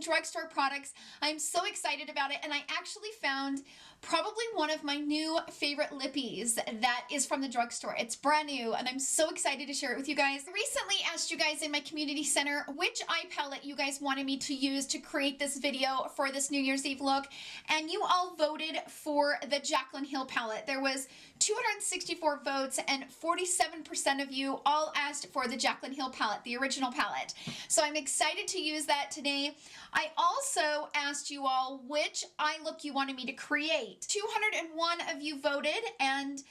drugstore products. I'm so excited about it, and I actually found probably one of my new favorite lippies that is from the drugstore. It's brand new, and I'm so excited to share it with you guys. I recently asked you guys in my community center which eye palette you guys wanted me to use to create this video for this New Year's Eve look, and you all voted for the Jaclyn Hill palette. There was 264 votes, and 47% of you all asked for the Jaclyn Hill palette, the original palette. So I'm excited to use that today. I also asked you all which eye look you wanted me to create. 201 of you voted, and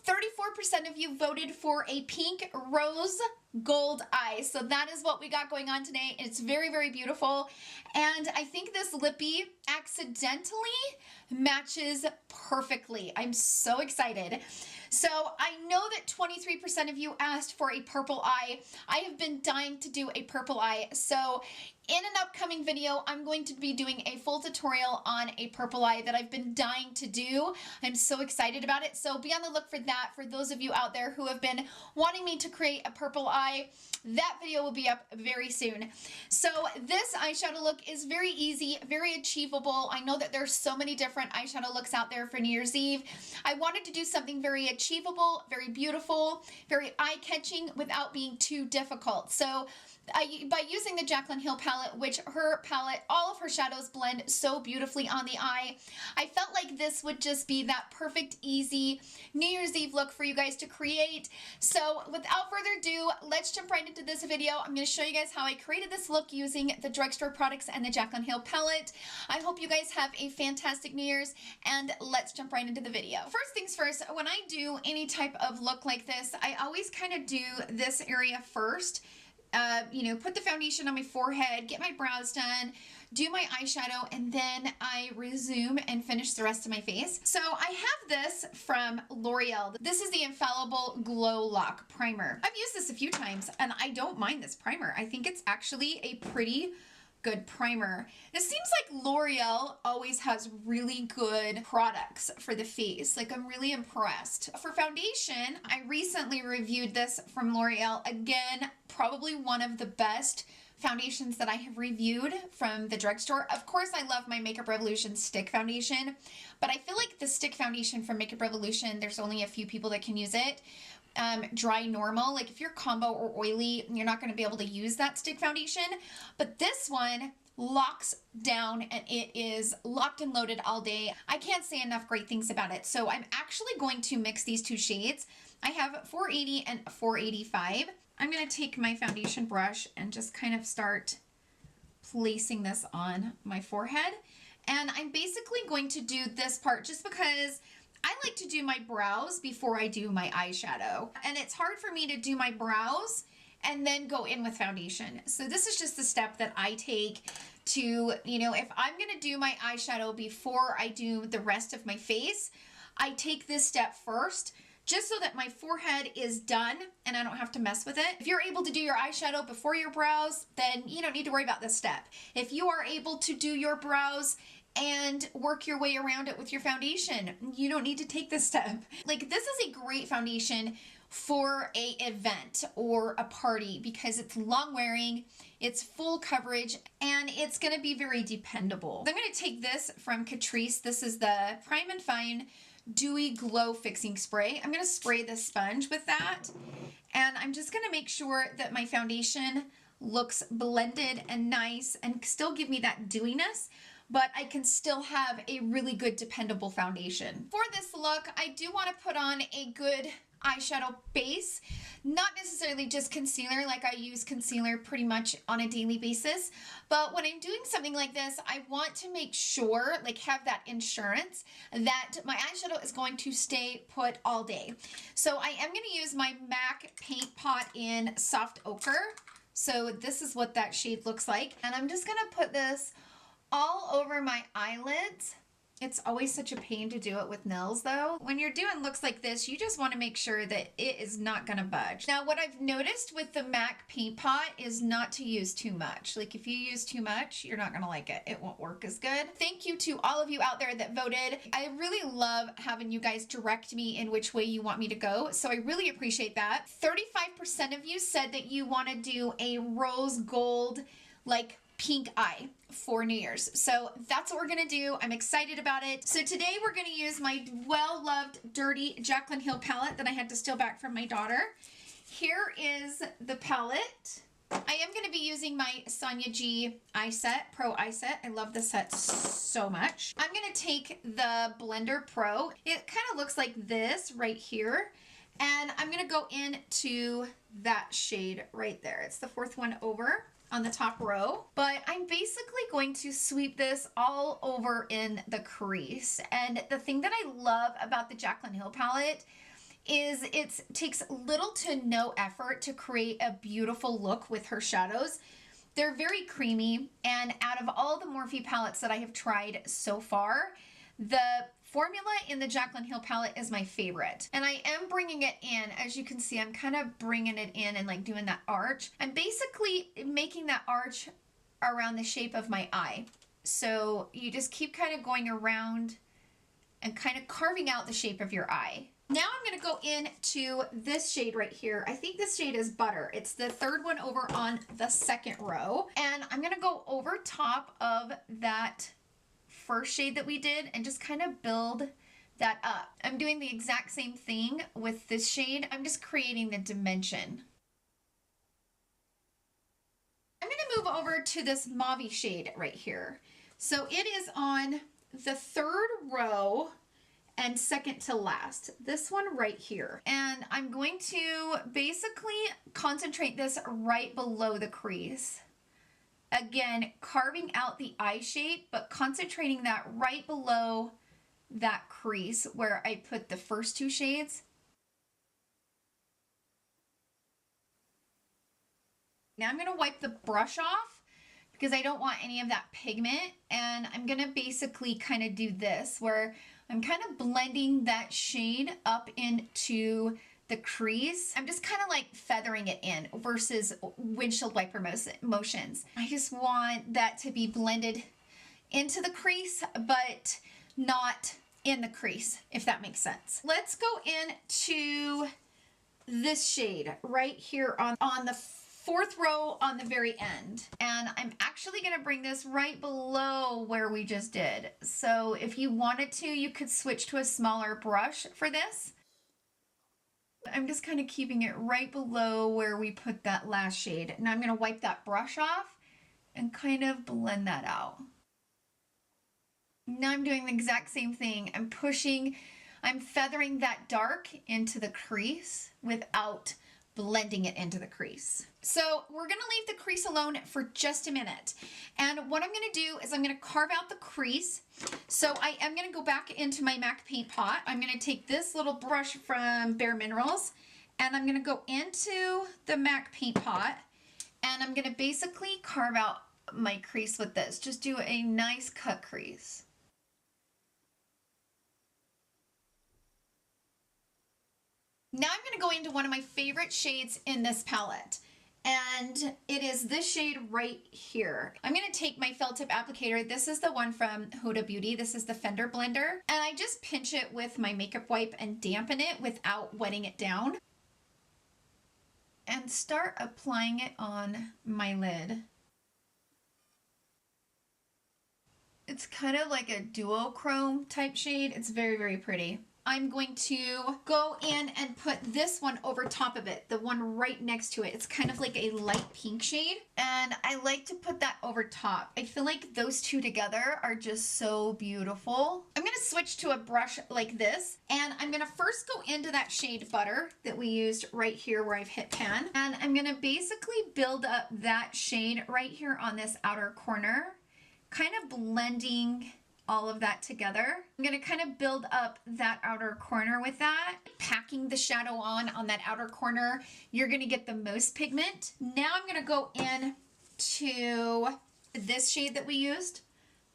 34% of you voted for a pink rose gold eye. So that is what we got going on today. It's very, very beautiful. And I think this lippy accidentally matches perfectly. I'm so excited. So I know that 23% of you asked for a purple eye. I have been dying to do a purple eye. So in an upcoming video, I'm going to be doing a full tutorial on a purple eye that I've been dying to do. I'm so excited about it. So be on the look for that for those of you out there who have been wanting me to create a purple eye. That video will be up very soon. So this eyeshadow look is very easy, very achievable. I know that there's so many different eyeshadow looks out there for New Year's Eve. I wanted to do something very achievable, very beautiful, very eye-catching without being too difficult. So by using the Jaclyn Hill palette, which her palette, all of her shadows blend so beautifully on the eye, I felt like this would just be that perfect, easy New Year's Eve look for you guys to create. So without further ado, let's jump right into this video. I'm going to show you guys how I created this look using the drugstore products and the Jaclyn Hill palette. I hope you guys have a fantastic New Year's, and let's jump right into the video. First things first, when I do any type of look like this, I always kind of do this area first. You know, put the foundation on my forehead, get my brows done, do my eyeshadow, and then I resume and finish the rest of my face. So I have this from L'Oreal. This is the Infallible Glow Lock Primer. I've used this a few times, and I don't mind this primer. I think it's actually a pretty good primer. It seems like L'Oreal always has really good products for the face. Like, I'm really impressed. For foundation, I recently reviewed this from L'Oreal. Again, probably one of the best foundations that I have reviewed from the drugstore. Of course, I love my Makeup Revolution stick foundation, but I feel like the stick foundation from Makeup Revolution, there's only a few people that can use it. Dry normal, like if you're combo or oily, you're not going to be able to use that stick foundation, but this one locks down and it is locked and loaded all day. I can't say enough great things about it. So I'm actually going to mix these two shades. I have 480 and 485. I'm going to take my foundation brush and just kind of start placing this on my forehead, and I'm basically going to do this part just because I like to do my brows before I do my eyeshadow, and it's hard for me to do my brows and then go in with foundation. So this is just the step that I take to, you know, if I'm gonna do my eyeshadow before I do the rest of my face, I take this step first just so that my forehead is done and I don't have to mess with it. If you're able to do your eyeshadow before your brows, then you don't need to worry about this step. If you are able to do your brows and work your way around it with your foundation, you don't need to take this step. Like, this is a great foundation for a event or a party because it's long wearing, it's full coverage, and it's gonna be very dependable. I'm gonna take this from Catrice. This is the Prime and Fine Dewy Glow Fixing Spray. I'm gonna spray this sponge with that, and I'm just gonna make sure that my foundation looks blended and nice and still give me that dewiness, but I can still have a really good dependable foundation. For this look, I do want to put on a good eyeshadow base, not necessarily just concealer. Like, I use concealer pretty much on a daily basis, but when I'm doing something like this, I want to make sure, like, have that insurance that my eyeshadow is going to stay put all day. So I am going to use my MAC Paint Pot in Soft Ochre. So this is what that shade looks like, and I'm just going to put this all over my eyelids. It's always such a pain to do it with nails though. When you're doing looks like this, you just want to make sure that it is not going to budge. Now, what I've noticed with the MAC Paint Pot is not to use too much. Like, if you use too much, you're not going to like it. It won't work as good. Thank you to all of you out there that voted. I really love having you guys direct me in which way you want me to go, so I really appreciate that. 35% of you said that you want to do a rose gold, like, pink eye. for New Year's. So that's what we're gonna do. I'm excited about it. So today we're gonna use my well-loved Dirty Jaclyn Hill palette that I had to steal back from my daughter. Here is the palette. I am going to be using my Sonia G eye set, Pro eye set. I love this set so much. I'm going to take the Blender Pro. It kind of looks like this right here. And I'm going to go into that shade right there. It's the fourth one over on the top row. But I'm basically going to sweep this all over in the crease. And the thing that I love about the Jaclyn Hill palette is it takes little to no effort to create a beautiful look with her shadows. They're very creamy, and out of all the Morphe palettes that I have tried so far, the formula in the Jaclyn Hill palette is my favorite. And I am bringing it in. As you can see, I'm kind of bringing it in and like doing that arch. I'm basically making that arch around the shape of my eye. So you just keep kind of going around and kind of carving out the shape of your eye. Now I'm going to go into this shade right here. I think this shade is Butter. It's the third one over on the second row. And I'm going to go over top of that first shade that we did and just kind of build that up. I'm doing the exact same thing with this shade. I'm just creating the dimension. I'm going to move over to this mauve shade right here. So it is on the third row and second to last, this one right here. And I'm going to basically concentrate this right below the crease. Again, carving out the eye shape, but concentrating that right below that crease where I put the first two shades. Now I'm gonna wipe the brush off because I don't want any of that pigment, and I'm gonna basically kind of do this where I'm kind of blending that shade up into the crease. I'm just kind of like feathering it in versus windshield wiper motions. I just want that to be blended into the crease, but not in the crease, if that makes sense. Let's go into this shade right here on the fourth row on the very end. And I'm actually gonna bring this right below where we just did. So if you wanted to, you could switch to a smaller brush for this. I'm just kind of keeping it right below where we put that last shade. Now I'm gonna wipe that brush off and kind of blend that out. Now I'm doing the exact same thing. I'm feathering that dark into the crease without blending it into the crease. So we're gonna leave the crease alone for just a minute. And what I'm gonna do is I'm gonna carve out the crease. So I am gonna go back into my MAC paint pot. I'm gonna take this little brush from Bare Minerals and I'm gonna go into the MAC paint pot and I'm gonna basically carve out my crease with this. Just do a nice cut crease. Now I'm going to go into one of my favorite shades in this palette, and it is this shade right here. I'm going to take my felt tip applicator. This is the one from Huda Beauty. This is the Fender blender, and I just pinch it with my makeup wipe and dampen it without wetting it down and start applying it on my lid. It's kind of like a duochrome type shade. It's very, very pretty. I'm going to go in and put this one over top of it, the one right next to it. It's kind of like a light pink shade, and I like to put that over top. I feel like those two together are just so beautiful. I'm going to switch to a brush like this, and I'm going to first go into that shade Butter that we used right here where I've hit pan, and I'm going to basically build up that shade right here on this outer corner, kind of blending all of that together. I'm gonna kind of build up that outer corner with that, packing the shadow on that outer corner. You're gonna get the most pigment. Now I'm gonna go in to this shade that we used,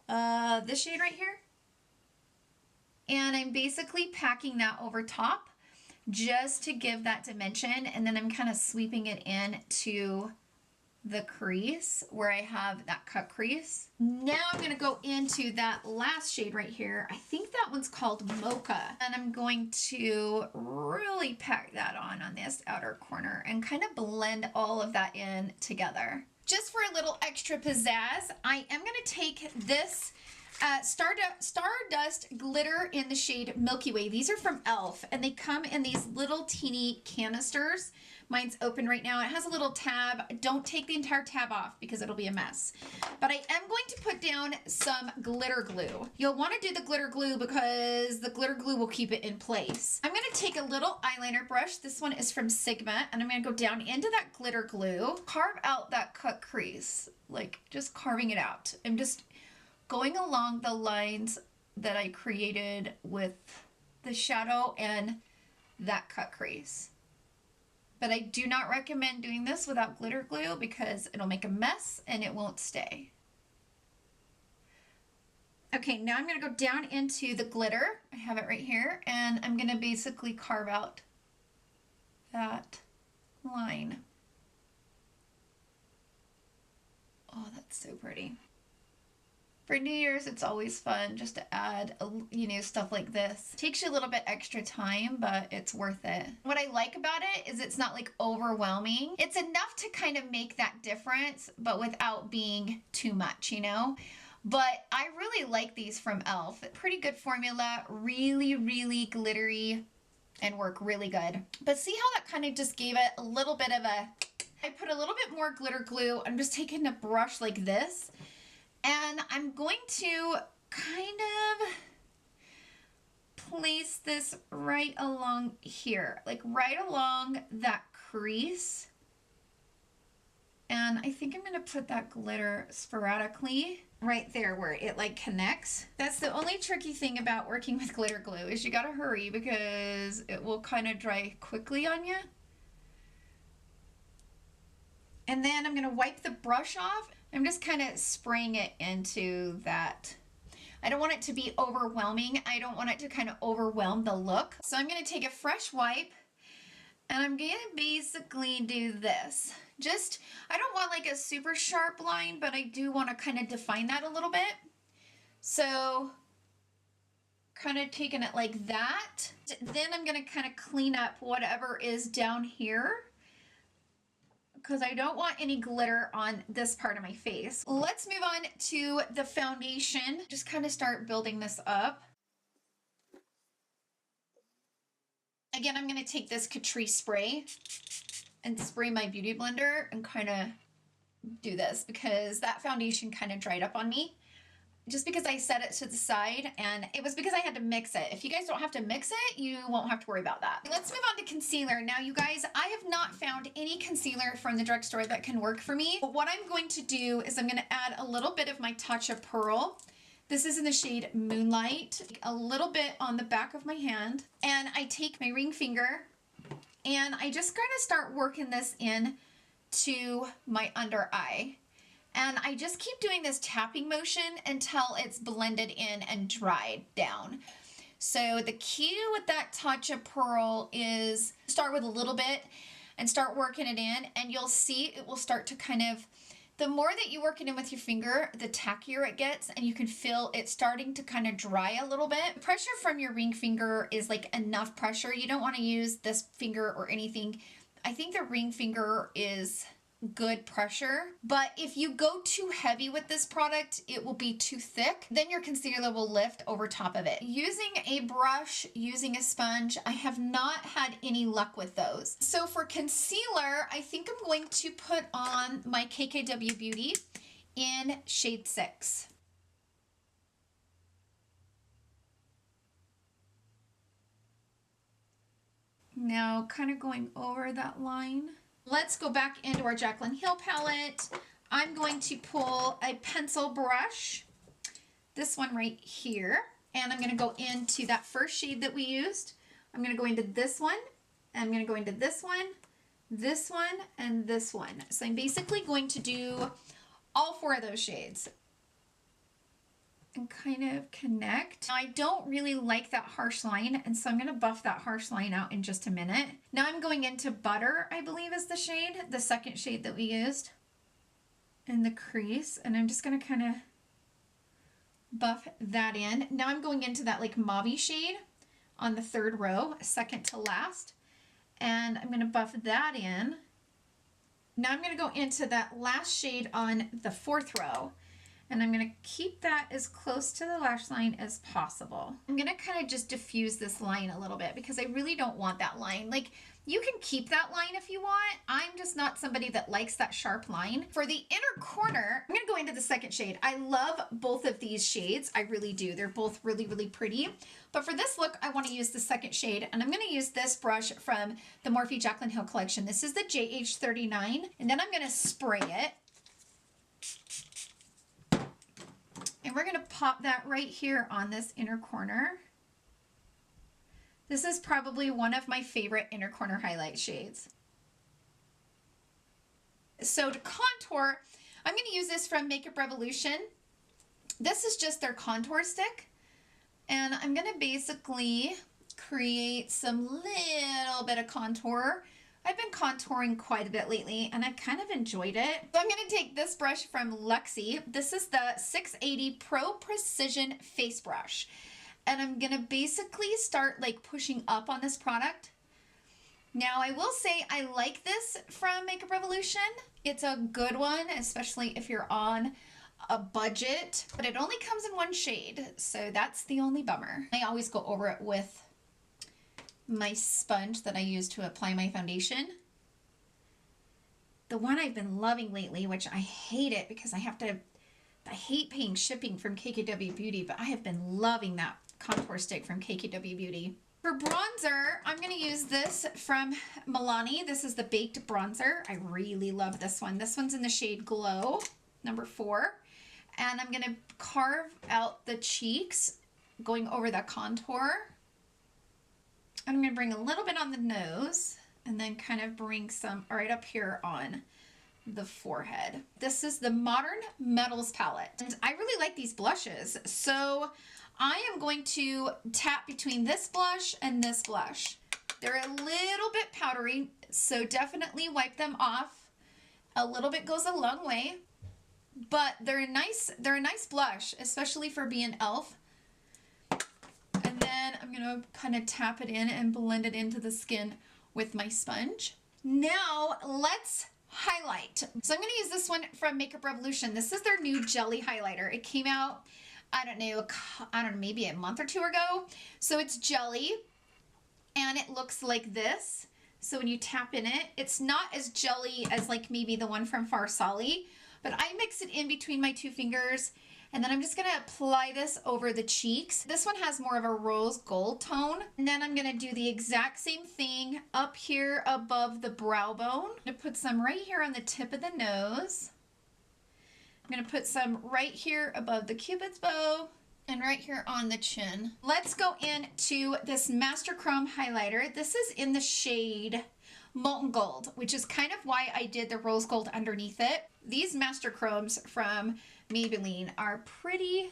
this shade right here. And I'm basically packing that over top just to give that dimension, and then I'm kind of sweeping it in to the crease where I have that cut crease. Now I'm going to go into that last shade right here. I think that one's called Mocha, and I'm going to really pack that on this outer corner and kind of blend all of that in together. Just for a little extra pizzazz, I am going to take this Stardust glitter in the shade Milky Way. These are from E.L.F. and they come in these little teeny canisters. Mine's open right now. It has a little tab. Don't take the entire tab off because it'll be a mess. But I am going to put down some glitter glue. You'll want to do the glitter glue because the glitter glue will keep it in place. I'm going to take a little eyeliner brush. This one is from Sigma, and I'm going to go down into that glitter glue, carve out that cut crease, like just carving it out. I'm just going along the lines that I created with the shadow and that cut crease. But I do not recommend doing this without glitter glue because it'll make a mess and it won't stay. Okay, now I'm going to go down into the glitter. I have it right here, and I'm going to basically carve out that line. Oh, that's so pretty. For New Year's, it's always fun just to add, stuff like this. It takes you a little bit extra time, but it's worth it. What I like about it is it's not like overwhelming. It's enough to kind of make that difference, but without being too much, you know? But I really like these from E.L.F. Pretty good formula, really, really glittery, and work really good. But see how that kind of just gave it a little bit of a... I put a little bit more glitter glue. I'm just taking a brush like this, and I'm going to kind of place this right along here, like right along that crease. And I think I'm going to put that glitter sporadically right there where it like connects. That's the only tricky thing about working with glitter glue is you got to hurry because it will kind of dry quickly on you. And then I'm going to wipe the brush off. I'm just kind of spraying it into that. I don't want it to be overwhelming. I don't want it to kind of overwhelm the look. So I'm going to take a fresh wipe and I'm going to basically do this. Just, I don't want like a super sharp line, but I do want to kind of define that a little bit. So kind of taking it like that. Then I'm going to kind of clean up whatever is down here, because I don't want any glitter on this part of my face. Let's move on to the foundation. Just kind of start building this up. Again, I'm going to take this Catrice spray and spray my beauty blender and kind of do this because that foundation kind of dried up on me. Just because I set it to the side, and it was because I had to mix it. If you guys don't have to mix it, you won't have to worry about that. Let's move on to concealer. Now, you guys, I have not found any concealer from the drugstore that can work for me. But what I'm going to do is I'm going to add a little bit of my Tatcha Pearl. This is in the shade Moonlight. A little bit on the back of my hand. And I take my ring finger, and I just kind of start working this in to my under eye. And I just keep doing this tapping motion until it's blended in and dried down. So the key with that Tatcha Pearl is start with a little bit and start working it in, and you'll see it will start to kind of, the more that you work it in with your finger, the tackier it gets, and you can feel it starting to kind of dry a little bit. Pressure from your ring finger is like enough pressure. You don't want to use this finger or anything. I think the ring finger is good pressure, but if you go too heavy with this product, it will be too thick. Then your concealer will lift over top of it. Using a brush, using a sponge, I have not had any luck with those. So for concealer, I think I'm going to put on my KKW Beauty in shade 6. Now kind of going over that line. Let's go back into our Jaclyn Hill palette. I'm going to pull a pencil brush, this one right here, and I'm going to go into that first shade that we used. I'm going to go into this one, and I'm going to go into this one, and this one. So I'm basically going to do all 4 of those shades and kind of connect. Now, I don't really like that harsh line, and so I'm going to buff that harsh line out in just a minute. Now I'm going into Butter, I believe is the shade, the second shade that we used in the crease, and I'm just going to kind of buff that in. Now I'm going into that like mauve shade on the 3rd row, second to last, and I'm going to buff that in. Now I'm going to go into that last shade on the 4th row. And I'm going to keep that as close to the lash line as possible. I'm going to kind of just diffuse this line a little bit because I really don't want that line. Like, you can keep that line if you want. I'm just not somebody that likes that sharp line. For the inner corner, I'm going to go into the 2nd shade. I love both of these shades. I really do. They're both really, really pretty. But for this look, I want to use the 2nd shade. And I'm going to use this brush from the Morphe Jaclyn Hill collection. This is the JH39. And then I'm going to spray it. And we're going to pop that right here on this inner corner. This is probably one of my favorite inner corner highlight shades. So to contour, I'm going to use this from Makeup Revolution. This is just their contour stick. And I'm going to basically create some little bit of contour. I've been contouring quite a bit lately and I kind of enjoyed it. So I'm going to take this brush from Luxie. This is the 680 Pro Precision Face Brush. And I'm going to basically start like pushing up on this product. Now I will say I like this from Makeup Revolution. It's a good one, especially if you're on a budget, but it only comes in one shade. So that's the only bummer. I always go over it with my sponge that I use to apply my foundation. The one I've been loving lately, which I hate it because I hate paying shipping from KKW Beauty, but I have been loving that contour stick from KKW Beauty. For bronzer, I'm going to use this from Milani. This is the Baked Bronzer. I really love this one. This one's in the shade Glow, number 4. And I'm going to carve out the cheeks going over the contour. I'm going to bring a little bit on the nose and then kind of bring some right up here on the forehead. This is the Modern Metals palette. And I really like these blushes. So I am going to tap between this blush and this blush. They're a little bit powdery, so definitely wipe them off. A little bit goes a long way, but they're a nice blush, especially for being E.L.F. And then I'm going to kind of tap it in and blend it into the skin with my sponge. Now let's highlight. So I'm going to use this one from Makeup Revolution. This is their new jelly highlighter. It came out, I don't know, maybe a month or 2 ago. So it's jelly and it looks like this. So when you tap in it, it's not as jelly as like maybe the one from Farsali, but I mix it in between my 2 fingers. And then I'm just going to apply this over the cheeks. This one has more of a rose gold tone. And then I'm going to do the exact same thing up here above the brow bone. I'm going to put some right here on the tip of the nose. I'm going to put some right here above the Cupid's bow and right here on the chin. Let's go into this Master Chrome Highlighter. This is in the shade Molten Gold, which is kind of why I did the rose gold underneath it. These Master Chromes from Maybelline are pretty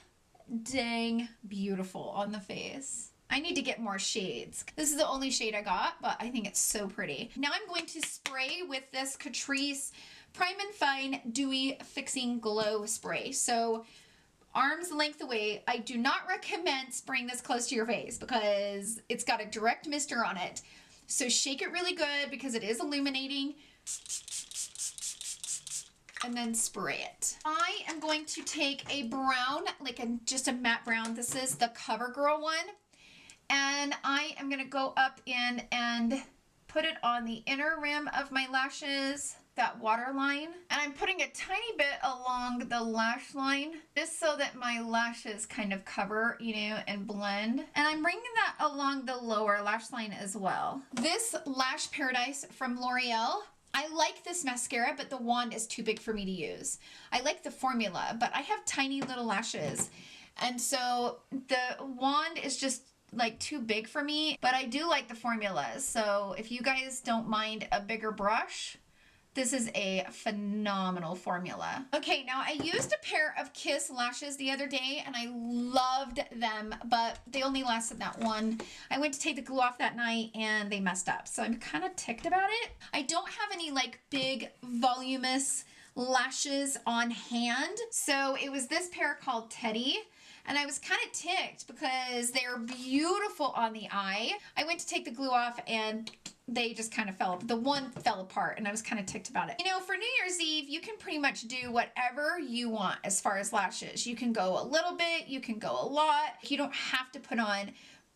dang beautiful on the face. I need to get more shades. This is the only shade I got, but I think it's so pretty. Now I'm going to spray with this Catrice Prime and Fine Dewy Fixing Glow Spray. So arm's length away. I do not recommend spraying this close to your face because it's got a direct mister on it. So shake it really good because it is illuminating. And then spray it. I am going to take a brown, just a matte brown. This is the CoverGirl one. And I am going to go up in and put it on the inner rim of my lashes, that waterline. And I'm putting a tiny bit along the lash line, just so that my lashes kind of cover, and blend. And I'm bringing that along the lower lash line as well. This Lash Paradise from L'Oreal. I like this mascara, but the wand is too big for me to use. I like the formula, but I have tiny little lashes. And so the wand is just like too big for me, but I do like the formula. So if you guys don't mind a bigger brush, this is a phenomenal formula. Okay, now I used a pair of Kiss lashes the other day and I loved them, but they only lasted that one. I went to take the glue off that night and they messed up. So I'm kind of ticked about it. I don't have any like big voluminous lashes on hand. So it was this pair called Teddy. And I was kind of ticked because they're beautiful on the eye. I went to take the glue off and they just kind of the one fell apart, and I was kind of ticked about it. You know, for New Year's Eve, you can pretty much do whatever you want as far as lashes. You can go a little bit, you can go a lot. You don't have to put on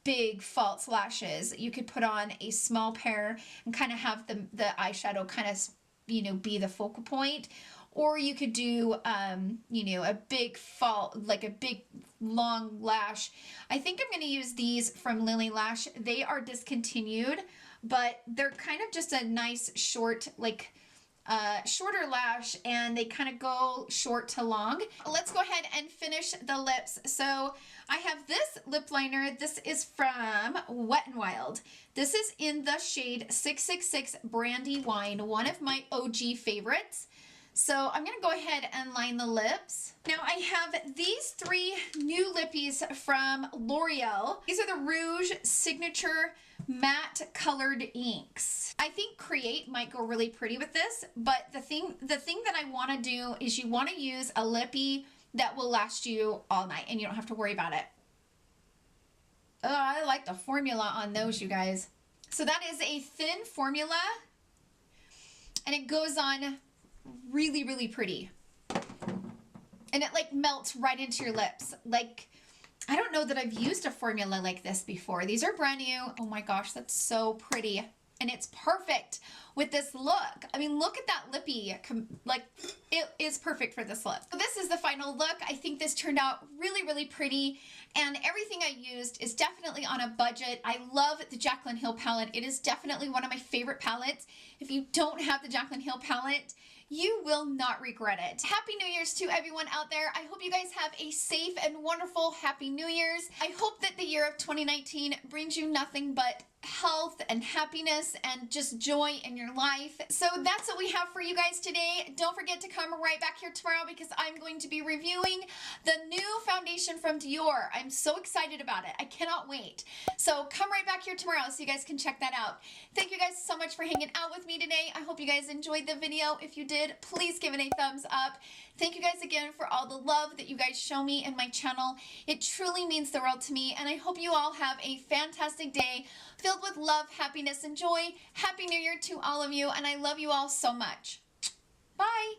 big false lashes. You could put on a small pair and kind of have the eyeshadow kind of, you know, be the focal point. Or you could do, you know, a big like a big long lash. I think I'm going to use these from Lily Lash. They are discontinued, but they're kind of just a nice short, like shorter lash, and they kind of go short to long. Let's go ahead and finish the lips. So I have this lip liner. This is from Wet n Wild. This is in the shade 666 Brandy Wine, one of my OG favorites. So I'm going to go ahead and line the lips. Now I have these three new lippies from L'Oreal. These are the Rouge Signature Matte Colored Inks. I think Create might go really pretty with this, but the thing that I want to do is you want to use a lippy that will last you all night and you don't have to worry about it. Oh, I like the formula on those, you guys. So that is a thin formula, and it goes on really, really pretty. And it like melts right into your lips. Like, I don't know that I've used a formula like this before. These are brand new. Oh my gosh, that's so pretty. And it's perfect with this look. I mean, look at that lippy. Like, it is perfect for this look. So this is the final look. I think this turned out really, really pretty. And everything I used is definitely on a budget. I love the Jaclyn Hill palette. It is definitely one of my favorite palettes. If you don't have the Jaclyn Hill palette, you will not regret it. Happy New Year's to everyone out there. I hope you guys have a safe and wonderful Happy New Year's. I hope that the year of 2019 brings you nothing but health and happiness and just joy in your life. So that's what we have for you guys today. Don't forget to come right back here tomorrow because I'm going to be reviewing the new foundation from Dior. I'm so excited about it. I cannot wait. So come right back here tomorrow so you guys can check that out. Thank you guys so much for hanging out with me today. I hope you guys enjoyed the video. If you did, please give it a thumbs up. Thank you guys again for all the love that you guys show me in my channel. It truly means the world to me, and I hope you all have a fantastic day filled with love, happiness, and joy. Happy New Year to all of you, and I love you all so much. Bye!